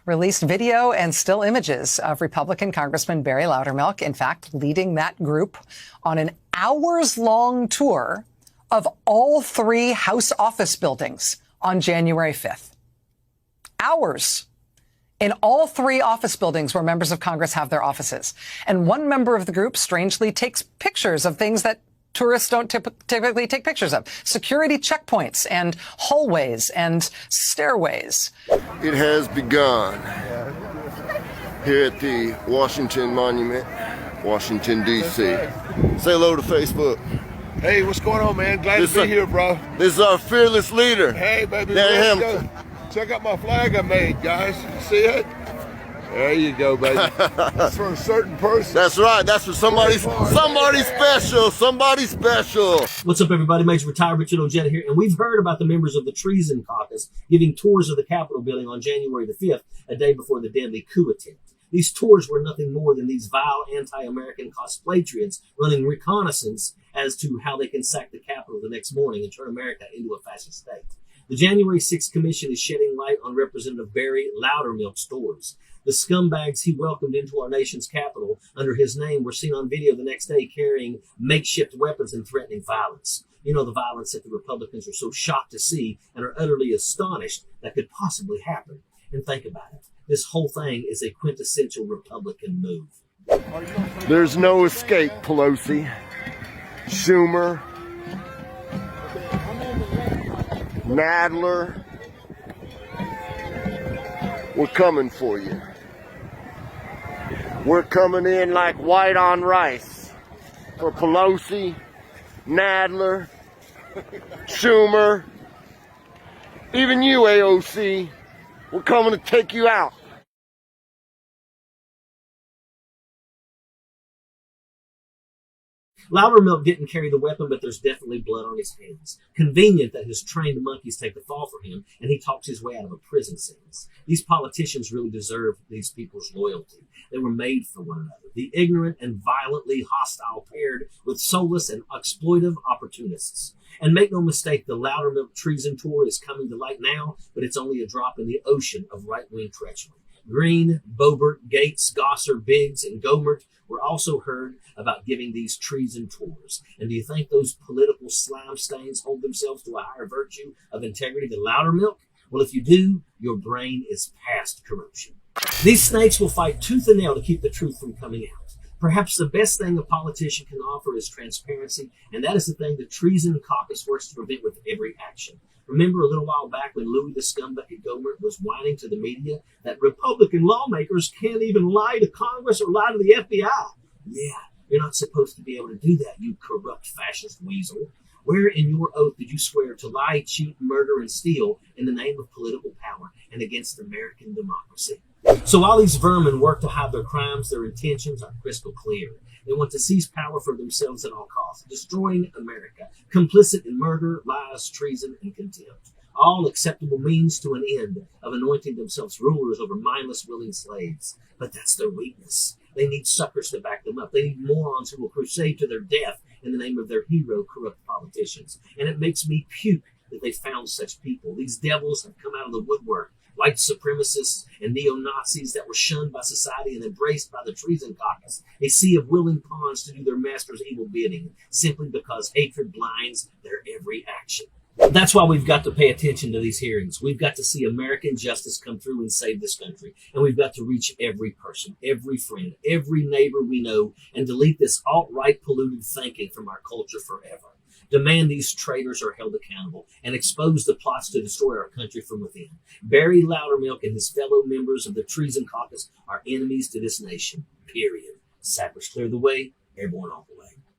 released video and still images of Republican Congressman Barry Loudermilk, in fact, leading that group on an hours-long tour of all three House office buildings on January 5th. Hours. In all three office buildings where members of Congress have their offices. And one member of the group strangely takes pictures of things that tourists don't typically take pictures of. Security checkpoints and hallways and stairways. It has begun here at the Washington Monument, Washington, D.C. Say hello to Facebook. Hey, what's going on, man? Glad to be here, bro. This is our fearless leader. Hey, baby. Danny Hamilton. Check out my flag I made, guys. See it? There you go, baby. That's for a certain person. That's right. That's for somebody special. Somebody special. What's up, everybody? Major Retired Richard Ojeda here, and we've heard about the members of the Treason Caucus giving tours of the Capitol building on January the 5th, a day before the deadly coup attempt. These tours were nothing more than these vile anti-American cosplatrians running reconnaissance as to how they can sack the Capitol the next morning and turn America into a fascist state. The January 6th Commission is shedding light on Representative Barry Loudermilk's tours. The scumbags he welcomed into our nation's capital under his name were seen on video the next day carrying makeshift weapons and threatening violence. You know, the violence that the Republicans are so shocked to see and are utterly astonished that could possibly happen. And think about it. This whole thing is a quintessential Republican move. There's no escape, Pelosi, Schumer, Nadler. We're coming for you. We're coming in like white on rice for Pelosi, Nadler, Schumer, even you, AOC. We're coming to take you out. Loudermilk didn't carry the weapon, but there's definitely blood on his hands. Convenient that his trained monkeys take the fall for him, and he talks his way out of a prison sentence. These politicians really deserve these people's loyalty. They were made for one another. The ignorant and violently hostile paired with soulless and exploitive opportunists. And make no mistake, the Loudermilk treason tour is coming to light now, but it's only a drop in the ocean of right-wing treachery. Green, Boebert, Gates, Gosser, Biggs, and Gohmert were also heard about giving these treason tours. And do you think those political slime stains hold themselves to a higher virtue of integrity than Loudermilk? Well, if you do, your brain is past corruption. These snakes will fight tooth and nail to keep the truth from coming out. Perhaps the best thing a politician can offer is transparency, and that is the thing the Treason Caucus works to prevent with every action. Remember a little while back when Louis the Scumbucket Gohmert was whining to the media that Republican lawmakers can't even lie to Congress or lie to the FBI? Yeah, you're not supposed to be able to do that, you corrupt fascist weasel. Where in your oath did you swear to lie, cheat, murder, and steal in the name of political power and against American democracy? So while these vermin work to hide their crimes, their intentions are crystal clear. They want to seize power for themselves at all costs, destroying America, complicit in murder, lies, treason, and contempt. All acceptable means to an end of anointing themselves rulers over mindless, willing slaves. But that's their weakness. They need suckers to back them up. They need morons who will crusade to their death in the name of their hero, corrupt politicians. And it makes me puke that they found such people. These devils have come out of the woodwork. White supremacists and neo-Nazis that were shunned by society and embraced by the Treason Caucus, a sea of willing pawns to do their master's evil bidding, simply because hatred blinds their every action. That's why we've got to pay attention to these hearings. We've got to see American justice come through and save this country. And we've got to reach every person, every friend, every neighbor we know, and delete this alt-right polluted thinking from our culture forever. Demand these traitors are held accountable and expose the plots to destroy our country from within. Barry Loudermilk and his fellow members of the Treason Caucus are enemies to this nation, period. Sappers clear the way, airborne all